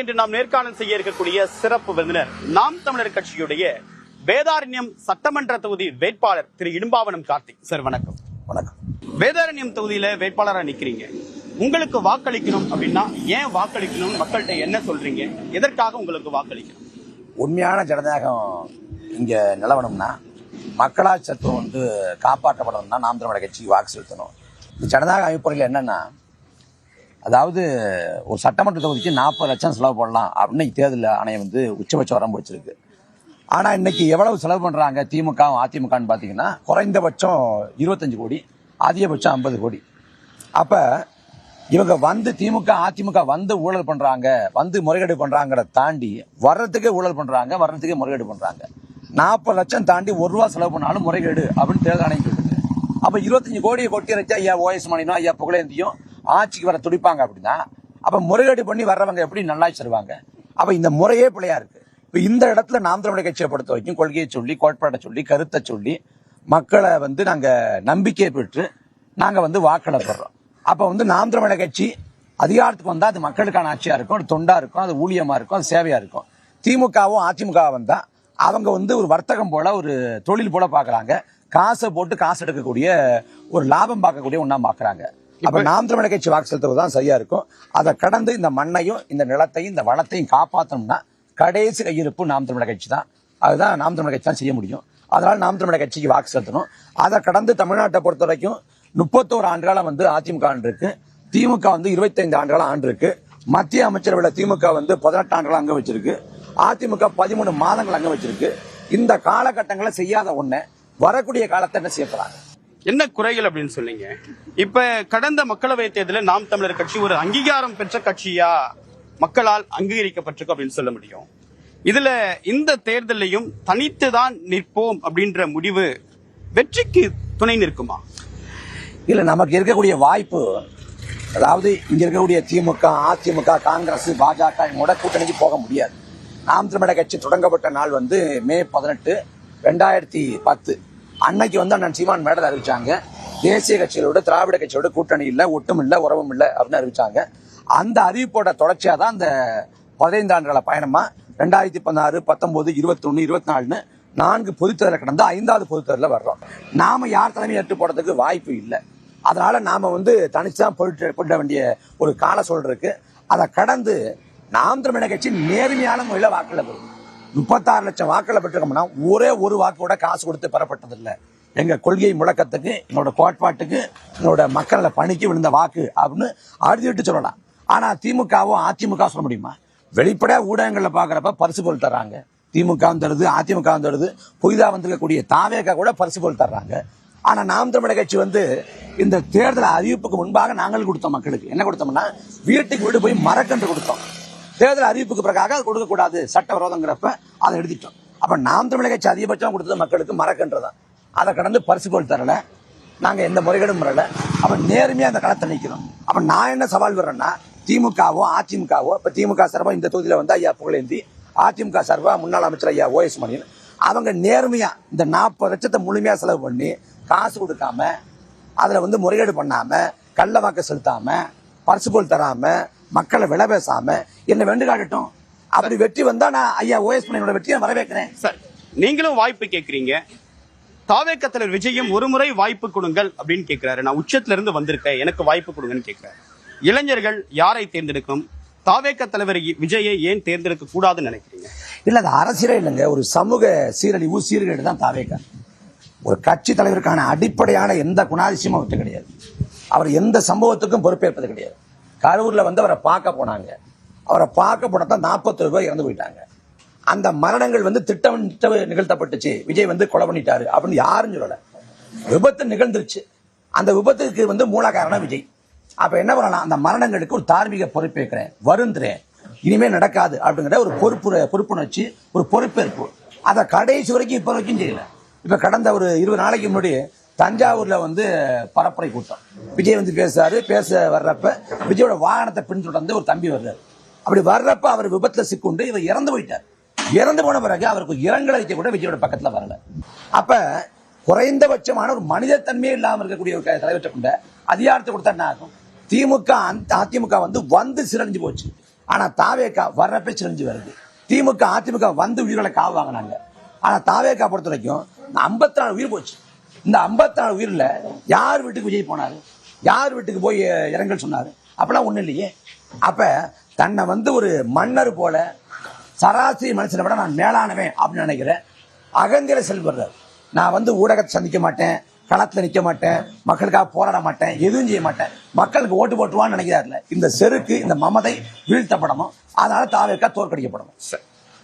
இன்று நாம் நேர்காணல் செய்ய இருக்கக்கூடிய சிறப்பு விருந்தினர் நாம் தமிழர் கட்சியுடைய வேதாரண்யம் சட்டமன்ற தொகுதி வேட்பாளர் திரு இடும்பாவனம் கார்த்திக். சார் வணக்கம். வணக்கம். வேதாரண்யம் தொகுதியில வேட்பாளரா நிக்கிறீங்க. உங்களுக்கு வாக்களிக்கணும் அப்படின்னா ஏன் வாக்களிக்கணும்? மக்கள்கிட்ட என்ன சொல்றீங்க? எதற்காக உங்களுக்கு வாக்களிக்கணும்? உண்மையான ஜனநாயகம் இங்க நிலவணும்னா, மக்களாட்சி தத்துவம் காப்பாற்றப்படணும்னா நாம் தமிழர் கட்சிக்கு வாக்கு செலுத்தணும். இந்த ஜனநாயக அமைப்புறையில் என்னன்னா, அதாவது ஒரு சட்டமன்ற தொகுதிக்கு 40 லட்சம் செலவு பண்ணலாம் அப்படின்னு தேர்தல் ஆணையம் உச்சபட்ச வரம்பு வச்சிருக்கு. ஆனா இன்னைக்கு எவ்வளவு செலவு பண்றாங்க திமுக அதிமுகன்னு பாத்தீங்கன்னா, குறைந்தபட்சம் 25 கோடி, அதிகபட்சம் 50 கோடி. அப்ப இவங்க திமுக அதிமுக ஊழல் பண்றாங்க, முறைகேடு பண்றாங்கிறத தாண்டி வர்றதுக்கே ஊழல் பண்றாங்க, வர்றதுக்கே முறைகேடு பண்றாங்க. 40 லட்சம் தாண்டி ₹1 செலவு பண்ணாலும் முறைகேடு அப்படின்னு தேர்தல் ஆணையம் சொல்லுது. அப்ப 25 கோடியை கொட்டி வச்சா ஐயா ஓஎஸ் மணியும் ஐயா புகழேந்தியும் ஆட்சிக்கு வர துடிப்பாங்க அப்படின்னா, அப்ப முறைகேடு பண்ணி வர்றவங்க எப்படி நல்லாட்சி தருவாங்க? அப்ப இந்த முறையே பிள்ளையா இருக்கு. இப்ப இந்த இடத்துல நாம் தமிழர் கட்சியை பொறுத்த வரைக்கும் கொள்கையை சொல்லி, கோட்பாட்டை சொல்லி, கருத்தை சொல்லி மக்களை நாங்க நம்பிக்கையை பெற்று நாங்க வாக்களிப்படுறோம். அப்ப நாம் தமிழர் கட்சி அதிகாரத்துக்கு வந்தா அது மக்களுக்கான ஆட்சியா இருக்கும், அது தொண்டா இருக்கும், அது ஊழியமா இருக்கும், அது சேவையா இருக்கும். திமுகவும் அதிமுக வந்தா அவங்க ஒரு வர்த்தகம் போல, ஒரு தொழில் போல பாக்குறாங்க. காசை போட்டு காசு எடுக்கக்கூடிய, ஒரு லாபம் பார்க்கக்கூடிய ஒண்ணா பாக்குறாங்க. அப்ப நாம் தமிழர் கட்சி வாக்கு செலுத்துவதுதான் சரியா இருக்கும். அதை கடந்து இந்த மண்ணையும் இந்த நிலத்தையும் இந்த வளத்தையும் காப்பாற்றணும்னா கடைசி கையிருப்பு நாம் தமிழர் கட்சி தான். அதுதான் நாம் தமிழர் கட்சி தான் செய்ய முடியும். அதனால நாம் தமிழர் கட்சிக்கு வாக்கு செலுத்தணும். அதை கடந்து தமிழ்நாட்டை பொறுத்த வரைக்கும் 31 ஆண்டுகாலம் அதிமுக ஆண்டு இருக்கு, திமுக 25 ஆண்டுகாலம் ஆண்டு இருக்கு. மத்திய அமைச்சரவையில் திமுக 18 ஆண்டுகள் அங்க வச்சிருக்கு, அதிமுக 13 மாதங்கள் அங்க வச்சிருக்கு. இந்த காலகட்டங்களை செய்யாத ஒண்ணு வரக்கூடிய காலத்தை என்ன செய்யப்படுறாங்க? என்ன குறைகள் அப்படின்னு சொன்னீங்க. இப்ப கடந்த மக்களவை தேர்தலில் நாம் தமிழர் கட்சி ஒரு அங்கீகாரம் பெற்ற கட்சியா மக்களால் அங்கீகரிக்கப்பட்டிருக்கு அப்படின்னு சொல்ல முடியும். இதுல இந்த தேர்தலையும் தனித்துதான் நிற்போம் அப்படின்ற முடிவு வெற்றிக்கு துணை நிற்குமா? இல்ல, நமக்கு இருக்கக்கூடிய வாய்ப்பு, அதாவது இங்க இருக்கக்கூடிய திமுக அதிமுக காங்கிரஸ் பாஜக கூட்டணிக்கு போக முடியாது. நாம் தமிழர் கட்சி தொடங்கப்பட்ட நாள் மே 18, 2010. அன்னைக்கு அண்ணன் சீமான் மேடல் அறிவிச்சாங்க, தேசிய கட்சிகளோட திராவிட கட்சியோட கூட்டணி இல்ல, ஒட்டும் இல்ல, உறவும் இல்ல அப்படின்னு அறிவிச்சாங்க. அந்த அறிவிப்போட தொடர்ச்சியா தான் அந்த 15 ஆண்டுகள பயணமா 2016, 19, 21, 24 4 பொதுத்தேர்தலை கடந்து 5வது பொதுத்தேர்தல வர்றோம். நாம யார் தலைமை ஏற்று போறதுக்கு வாய்ப்பு இல்லை. அதனால நாம தனிச்சுதான் போயிட வேண்டிய ஒரு கால சூழல் இருக்கு. அதை கடந்து நாம் தமிழர் கட்சி நேர்மையான முறையில் வாக்குல பெறும். 36 லட்சம் வாக்குகளை பெற்றிருக்கோம்னா ஒரே ஒரு வாக்கு கூட காசு கொடுத்து பெறப்பட்டதில்லை. எங்க கொள்கை முழக்கத்துக்கு, என்னோட கோட்பாட்டுக்கு, என்னோட மக்கள பணிக்கு விழுந்த வாக்கு அப்படின்னு அறுதிட்டு சொல்லலாம். ஆனா திமுகவும் அதிமுக சொல்ல முடியுமா? வெளிப்படையா ஊடகங்கள்ல பாக்குறப்ப பரிசு பொருள் தர்றாங்க, திமுக தருது, அதிமுக தருது, புதிதா வந்திருக்கக்கூடிய தாவேக கூட பரிசு பொருள் தர்றாங்க. ஆனா நாம் தமிழர் கட்சி இந்த தேர்தல் அறிவிப்புக்கு முன்பாக நாங்கள் கொடுத்தோம் மக்களுக்கு. என்ன கொடுத்தோம்னா, வீட்டுக்கு வீடு போய் மரக்கன்று கொடுத்தோம். தேர்தல் அறிவிப்புக்கு பிறகாக அது கொடுக்க கூடாது, சட்ட விரோதங்கிறப்ப அதை எடுத்துட்டோம். அப்ப நாம் தமிழர் கட்சி அதிகபட்சம் கொடுத்தது மக்களுக்கு மரக்கன்றுதான். அதை கடந்து பரிசு பொருள் தரல, நாங்க எந்த முறைகேடும் வரல. அப்ப நேர்மையா அந்த களத்தை நிற்கிறோம். அப்ப நான் என்ன சவால் வர்றேன்னா, திமுகவோ அதிமுகவோ, இப்ப திமுக சார்பா இந்த தொகுதியில ஐயா புகழேந்தி, அதிமுக சார்பா முன்னாள் அமைச்சர் ஐயா ஓஎஸ் மணியன், அவங்க நேர்மையா இந்த 40 லட்சத்தை முழுமையா செலவு பண்ணி காசு கொடுக்காம, அதுல முறைகேடு பண்ணாம, கள்ள வாக்கு செலுத்தாம, பரிசு பொருள் தராம, மக்களை விலை பேசாம என்ன வேண்டு காட்டட்டும். அப்படி வெற்றி வந்தா நான் ஐயா ஓஎஸ் மணியனோட வெற்றியை வரவேற்கிறேன். சார், நீங்களும் வாய்ப்பு கேட்கறீங்க. தாவேக தலைவர் விஜயும் ஒரு முறை வாய்ப்பு கொடுங்கள் அப்படின்னு கேட்கிறாரு. நான் உச்சத்துல இருந்து வந்திருக்கேன், எனக்கு வாய்ப்பு கொடுங்கன்னு கேட்கிறாரு. இளைஞர்கள் யாரை தேர்ந்தெடுக்கணும்? தாவேக தலைவர் விஜயை ஏன் தேர்ந்தெடுக்க கூடாதுன்னு நினைக்கிறீங்க? இல்ல, அது அரசியலே இல்லைங்க, ஒரு சமூக சீரழிவு சீர்கேடு தான் தாவேக. ஒரு கட்சி தலைவருக்கான அடிப்படையான எந்த குணாதிசயமும் அவர்கிட்ட கிடையாது. அவர் எந்த சம்பவத்துக்கும் பொறுப்பேற்பது கிடையாது. கரூர்ல அவரை பார்க்க போனாங்க, அவரை பார்க்க போனதான் 41 ரூபாய் இறந்து போயிட்டாங்க. அந்த மரணங்கள் திட்டமிட்டு நிகழ்த்தப்பட்டுச்சு, விஜய் கொலை பண்ணிட்டாரு அப்படின்னு யாரும் சொல்லல. விபத்து நிகழ்ந்துருச்சு, அந்த விபத்துக்கு மூல காரணம் விஜய். அப்ப என்ன பண்ணலாம், அந்த மரணங்களுக்கு ஒரு தார்மீக பொறுப்பேற்கிறேன், வருந்துறேன், இனிமே நடக்காது அப்படிங்கிற ஒரு பொறுப்புணர்ச்சி, ஒரு பொறுப்பேற்பு. அதை கடைசி வரைக்கும் இப்ப வரைக்கும் செய்யல. இப்ப கடந்த ஒரு 20 நாளைக்கு முன்னாடி தஞ்சாவூர்ல பரப்புரை கூட்டம், விஜய் பேசுறாரு. பேச வர்றப்ப விஜயோட வாகனத்தை பின்தொடர்ந்து ஒரு தம்பி வர்றாரு. அப்படி வர்றப்ப அவர் விபத்துல சிக்குண்டு இவர் இறந்து போயிட்டார். இறந்து போன பிறகு அவருக்கு இரங்கல் அறிக்கை கூட விஜயோட பக்கத்துல வரல. அப்ப குறைந்தபட்சமான ஒரு மனித தன்மையே இல்லாம இருக்கக்கூடிய ஒரு தலைவற்ற கொண்ட அதிகாரத்தை கொடுத்தா என்ன ஆகும்? திமுக அதிமுக சிறஞ்சு போச்சு. ஆனா தாவேக்கா வர்றப்ப சிரிஞ்சு வருது. திமுக அதிமுக வந்து உயிர்களை காவு வாங்கினாங்க. ஆனா தாவேக்கா பொறுத்த வரைக்கும் 54 உயிர் போச்சு. இந்த 54 உயிரில் யார் வீட்டுக்கு விஜய் போனாரு, யார் வீட்டுக்கு போய் இரங்கல் சொன்னாரு? அப்பெல்லாம் ஒண்ணும் இல்லையே. அப்ப தன்னை வந்து ஒரு மன்னர் போல சராசரி மனுஷனை விட நான் மேலானவன் அப்படின்னு நினைக்கிறேன். அகந்திர செல்வர்றார். நான் வந்து ஊடகத்தை சந்திக்க மாட்டேன், களத்துல நிக்க மாட்டேன், மக்களுக்காக போராட மாட்டேன், எதுவும் செய்ய மாட்டேன், மக்களுக்கு ஓட்டு போட்டுவான்னு நினைக்கிறாருல. இந்த செருக்கு, இந்த மமதை வீழ்த்தப்படணும். அதனால தாவேக்கா தோற்கடிக்கப்படணும்.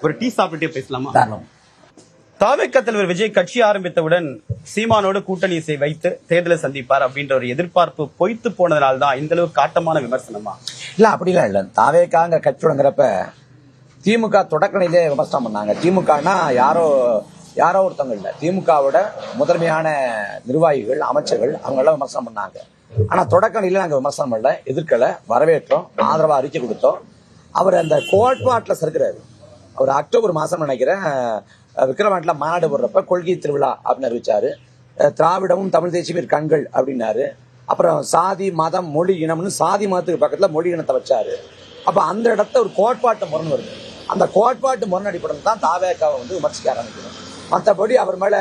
ஒரு டீ சாப்பிட்டே பேசலாமா? காரணம் தாவேக்கா தலைவர் விஜய் கட்சி ஆரம்பித்தவுடன் சீமானோடு கூட்டணி வைத்து தேர்தலை சந்திப்பார் அப்படின்ற ஒரு எதிர்பார்ப்பு பொய்த்து போனதுனால்தான் இந்த அளவு காட்டமான விமர்சனமா? இல்ல, அப்படிலாம் இல்ல. தாவேக்காங்க கட்சி தொடங்குறப்ப திமுக தொடக்கணிலே விமர்சனம் பண்ணாங்க. திமுகனா யாரோ ஒருத்தவங்க இல்லை, திமுகவோட முதன்மையான நிர்வாகிகள், அமைச்சர்கள், அவங்க எல்லாம் விமர்சனம் பண்ணாங்க. ஆனா தொடக்கணில நாங்க விமர்சனம் பண்ணல, எதிர்க்கல, வரவேற்றோம், ஆதரவா அறிக்கை கொடுத்தோம். அவர் அந்த கோட்பாட்டில் இருக்கிறாரு. அவர் அக்டோபர் மாசம் நினைக்கிறேன் விக்கிரவாண்டில் மாநாடு போடுறப்ப கொள்கை திருவிழா அப்படின்னு அறிவிச்சாரு. திராவிடமும் தமிழ் தேசியமே கண்கள் அப்படின்னாரு. அப்புறம் சாதி மதம் மொழி இனம்னு சாதி மதத்துக்கு பக்கத்துல மொழி இனத்தை வச்சாரு. அப்ப அந்த இடத்த ஒரு கோட்பாட்டு முரண் வருது. அந்த கோட்பாட்டு முரண் அடிப்படையில் தான் தாவேக்காவை வந்து விமர்சிக்க ஆரம்பிக்கணும். மற்றபடி அவர் மேல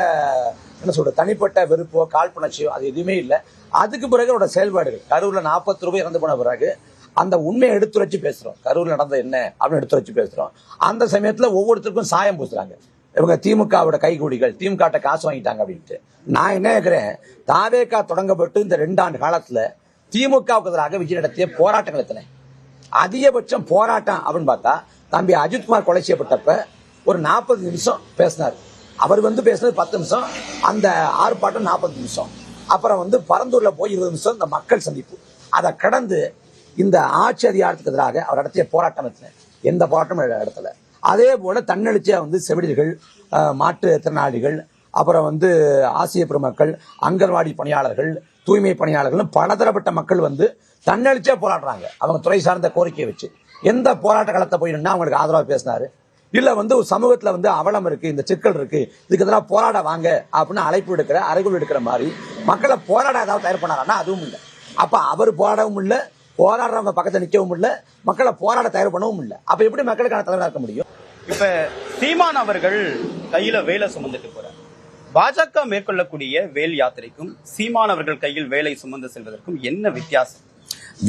என்ன சொல்ற தனிப்பட்ட வெறுப்போ காழ்ப்புணர்ச்சியோ அது எதுவுமே இல்லை. அதுக்கு பிறகு அவரோட செயல்பாடுகள், கரூர்ல 40 ரூபாய் இறந்து போன பிறகு அந்த உண்மையை எடுத்துரைச்சு பேசுறோம். கரூர்ல நடந்த என்ன அப்படின்னு எடுத்துரைச்சு பேசுறோம். அந்த சமயத்துல ஒவ்வொருத்தருக்கும் சாயம் பூசுறாங்க. இவங்க திமுகவோட கைகூடிகள், திமுக காசு வாங்கிட்டாங்க அப்படின்ட்டு. நான் என்ன கேட்கிறேன், தாவேக்கா தொடங்கப்பட்டு இந்த 2 ஆண்டு காலத்துல திமுகவுக்கு எதிராக விஜய் நடத்திய போராட்டங்கள் எத்தனை? அதிகபட்சம் போராட்டம் அப்படின்னு பார்த்தா தம்பி அஜித்குமார் கொலை செய்யப்பட்டப்ப ஒரு 40 நிமிஷம் பேசினார். அவர் வந்து பேசினது 10 நிமிஷம், அந்த ஆர்ப்பாட்டம் 40 நிமிஷம். அப்புறம் வந்து பரந்தூர்ல போய் 20 நிமிஷம் இந்த மக்கள் சந்திப்பு. அதை கடந்து இந்த ஆட்சி அதிகாரத்துக்கு எதிராக அவர் நடத்திய போராட்டம் எந்த போராட்டமும் இடத்துல. அதே போல தன்னெழுச்சியா வந்து செவிலியர்கள், மாற்றுத்திறனாளிகள், அப்புறம் வந்து ஆசிய பெருமக்கள், அங்கன்வாடி பணியாளர்கள், தூய்மை பணியாளர்கள், பலதரப்பட்ட மக்கள் வந்து தன்னெழுச்சியா போராடுறாங்க. அவங்க துறை சார்ந்த கோரிக்கையை வச்சு எந்த போராட்ட களத்தை போயிடுன்னா அவங்களுக்கு ஆதரவாக பேசினாரு. இல்ல வந்து ஒரு சமூகத்துல வந்து அவலம் இருக்கு, இந்த சிக்கல் இருக்கு, இதுக்கு எதிராக போராட வாங்க அப்படின்னு அழைப்பு எடுக்கிற, அறைகூல் எடுக்கிற மாதிரி மக்களை போராட ஏதாவது தயார் பண்ணாருன்னா அதுவும் இல்லை. அப்ப அவர் போராடவும் இல்லை, போராடுறவங்க பக்கத்துல நிக்கவும் இல்லை, மக்களை போராட தயார் பண்ணவும் இல்லை. அப்ப எப்படி மக்களுக்கான தலைவராக இருக்க முடியும்? இப்ப சீமான் அவர்கள் கையில வேலை சுமந்துட்டு போறார். பாஜக மேற்கொள்ளக்கூடிய வேல் யாத்திரைக்கும் சீமான் அவர்கள் கையில் வேலை சுமந்து செல்வதற்கும் என்ன வித்தியாசம்?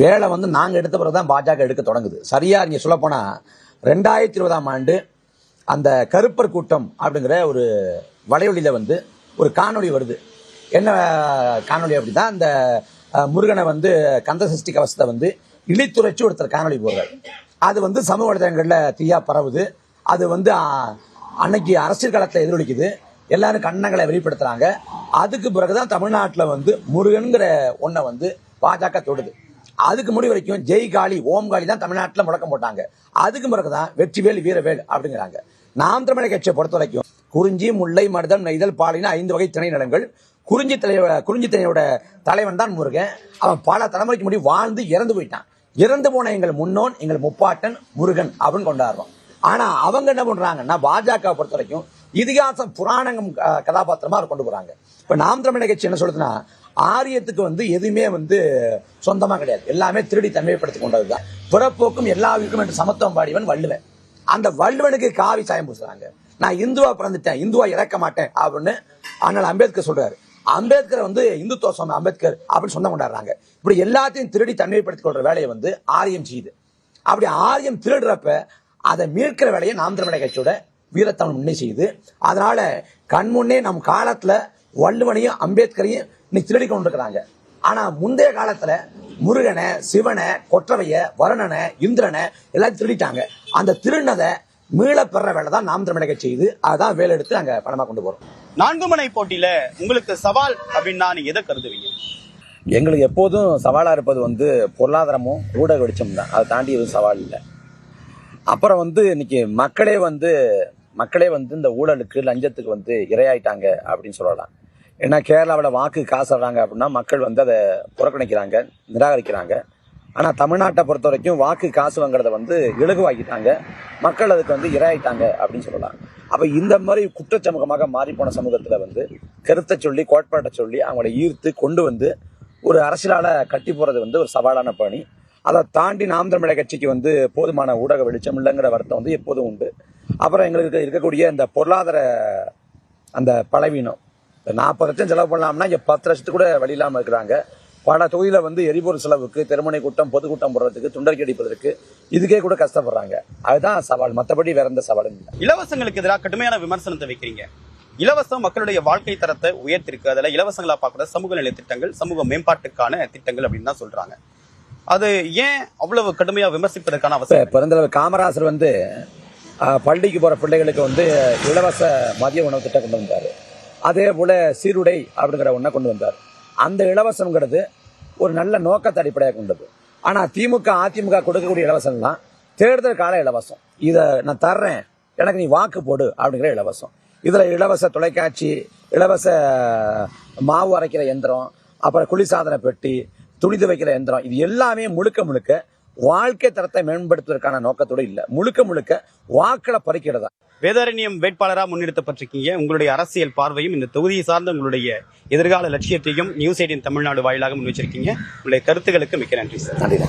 வேலை வந்து நாங்க எடுத்த பிறகுதான் பாஜக எடுக்க தொடங்குது. சரியா நீங்க சொல்ல போனா 2020ஆம் ஆண்டு அந்த கருப்பர் கூட்டம் அப்படிங்கிற ஒரு வலைவழியில வந்து ஒரு காணொளி வருது. என்ன காணொளி அப்படின்னா, அந்த முருகனை வந்து கந்த சஷ்டி கவசத்தை வந்து இழித்துரைச்சு ஒருத்தர் காணொளி போடுறாரு. அது வந்து சமூக வலைதளங்கள்ல தீயா பரவுது. அது வந்து அன்னைக்கு அரசியல் களத்தில் எதிரொலிக்குது. எல்லாரும் கண்ணங்களை வெளிப்படுத்துறாங்க. அதுக்கு பிறகுதான் தமிழ்நாட்டில் வந்து முருகன்கிற ஒன்றை வந்து பாஜக தொடுது. அதுக்கு முடி வரைக்கும் ஜெய் காளி, ஓம் காளி தான் தமிழ்நாட்டில் முழக்கம் போட்டாங்க. அதுக்கு பிறகுதான் வெற்றிவேல் வீரவேல் அப்படிங்கிறாங்க. நாம் தமிழர் கட்சியை பொறுத்த வரைக்கும் குறிஞ்சி, முல்லை, மருதம், நெய்தல், பாலின 5 வகை திணை நிலங்கள். குறிஞ்சி திணையோட தலைவன் தான் முருகன். அவன் பல தலைமுறைக்கு முடி வாழ்ந்து இறந்து போயிட்டான். இறந்து போன எங்கள் முன்னோன், எங்கள் முப்பாட்டன் முருகன் அப்படின்னு கொண்டாடுறோம். ஆனா அவங்க என்ன பண்றாங்கன்னா, பாஜக பொறுத்த வரைக்கும் இதிகாசம் புராணம் கதாபாத்திரமா கொண்டு போறாங்க. இப்ப நாம் தமிழர் கட்சி என்ன சொல்லுதுன்னா, ஆரியத்துக்கு வந்து எதுவுமே வந்து சொந்தமா கிடையாது, எல்லாமே திருடி தன்மைப்படுத்தி கொண்டதுதான். பிறப்போக்கும் எல்லா உயிருக்கும் என்று சமத்துவம் பாடியவன் வள்ளுவன். அந்த வள்ளுவனுக்கு காவி சாயம் பூசுறாங்க. நான் இந்துவா பிறந்துட்டேன், இந்துவா இறக்க மாட்டேன் அப்படின்னு அண்ணல் அம்பேத்கர் சொல்றாரு. அம்பேத்கர் வந்து இந்துத்துவ சுவாமி அம்பேத்கர் அப்படின்னு சொந்தம் கொண்டாடுறாங்க. இப்படி எல்லாத்தையும் திருடி தன்மைப்படுத்திக் கொள்ற வேலையை வந்து ஆரியம் செய்யுது. அப்படி ஆரியம் திருடுறப்ப அதை மீட்கிற வேலையை நாம் தமிழர் கட்சியோட வீரத்தமிழ் முன்னே செய்யுது. அதனால கண்முன்னே நம் காலத்துல வள்ளுவனையும் அம்பேத்கரையும் இன்னைக்கு திருடி கொண்டிருக்கிறாங்க. ஆனா முந்தைய காலத்துல முருகனை, சிவனை, கொற்றவைய, வருணனை, இந்திரனை எல்லாத்தையும் திருடிட்டாங்க. அந்த திருநதை மீள பெற வேலை தான் நாம் தமிழர் கட்சி செய்யுது. அதான் வேலை எடுத்து நாங்க பணமா கொண்டு போறோம். 4 முனை போட்டியில உங்களுக்கு சவால் அப்படின்னா நீங்க எதை கருதுவீங்க? எங்களுக்கு எப்போதும் சவாலா இருப்பது வந்து பொருளாதாரமும் ஊடக வெளிச்சம் தான். அதை தாண்டி எதுவும் சவால் இல்லை. அப்புறம் வந்து இன்னைக்கு மக்களே வந்து இந்த ஊழலுக்கு, லஞ்சத்துக்கு வந்து இரையாயிட்டாங்க அப்படின்னு சொல்லலாம். ஏன்னா கேரளாவில் வாக்கு காசுறாங்க அப்படின்னா மக்கள் வந்து அதை புறக்கணிக்கிறாங்க, நிராகரிக்கிறாங்க. ஆனால் தமிழ்நாட்டை பொறுத்த வரைக்கும் வாக்கு காசு வாங்குறத வந்து இலகுவாக்கிட்டாங்க, மக்கள் அதுக்கு வந்து இரையாயிட்டாங்க அப்படின்னு சொல்லலாம். அப்போ இந்த மாதிரி குற்றச்சமூகமாக மாறிப்போன சமூகத்தில் வந்து கருத்தை சொல்லி, கோட்பாட்டை சொல்லி அவங்கள ஈர்த்து கொண்டு வந்து ஒரு அரசியலால் கட்டி போகிறது வந்து ஒரு சவாலான பணி. அதை தாண்டி நாம் தமிழர் கட்சிக்கு வந்து போதுமான ஊடக வெளிச்சம் இல்லைங்கிற வருத்தம் வந்து எப்போதும் உண்டு. அப்புறம் எங்களுக்கு இருக்கக்கூடிய இந்த பொருளாதார அந்த பலவீனம், 40 லட்சம் செலவு பண்ணலாம்னா இங்கே 10 லட்சத்துக்கு கூட வழி இல்லாமல் இருக்கிறாங்க. பல தொகுதியில் வந்து எரிபொருள் செலவுக்கு, திருமண கூட்டம், பொதுக்கூட்டம் போடுறதுக்கு, துண்டறிக்கை அடிப்பதற்கு இதுக்கே கூட கஷ்டப்படுறாங்க. அதுதான் சவால், மற்றபடி வேற எந்த சவாலும் இல்லை. இலவசங்களுக்கு எதிராக கடுமையான விமர்சனத்தை வைக்கிறீங்க. இலவசம் மக்களுடைய வாழ்க்கை தரத்தை உயர்த்திருக்கு. அதில் இலவசங்களா பார்க்குற சமூக நிலை திட்டங்கள், சமூக மேம்பாட்டுக்கான திட்டங்கள் அப்படின்னு தான் சொல்றாங்க. அது ஏன் அவ்வளவு கடுமையா விமர்சிப்பதற்கான அவசியம்? பெருந்தலைவர் காமராஜர் வந்து பள்ளிக்கு போற பிள்ளைகளுக்கு வந்து இலவச மதிய உணவு திட்டம் கொண்டு வந்தார். அதே போல சீருடை அப்படிங்கிற ஒன்றை கொண்டு வந்தார். அந்த இலவசங்கிறது ஒரு நல்ல நோக்கத்தை அடிப்படையாக கொண்டது. ஆனா திமுக அதிமுக கொடுக்கக்கூடிய இலவசம்லாம் தேர்தல் கால இலவசம். இதை நான் தர்றேன், எனக்கு நீ வாக்கு போடு அப்படிங்கிற இலவசம். இதுல இலவச தொலைக்காட்சி, இலவச மாவு அரைக்கிற எந்திரம், அப்புறம் குளிர்சாதன பெட்டி, துணி துவைக்கிற எந்திரம், இது எல்லாமே முழுக்க முழுக்க வாழ்க்கை தரத்தை மேம்படுத்துவதற்கான நோக்கத்தோடு இல்லை, முழுக்க முழுக்க வாக்களை பறிக்கிறதா. வேதாரண்யம் வேட்பாளராக முன்னிறுத்தப்பட்டிருக்கீங்க. உங்களுடைய அரசியல் பார்வையும் இந்த தொகுதியை சார்ந்த உங்களுடைய எதிர்கால லட்சியத்தையும் நியூஸ் 18 தமிழ்நாடு வாயிலாக முன்வச்சிருக்கீங்க. உங்களுடைய கருத்துக்களுக்கு மிக்க நன்றி சார். நன்றி.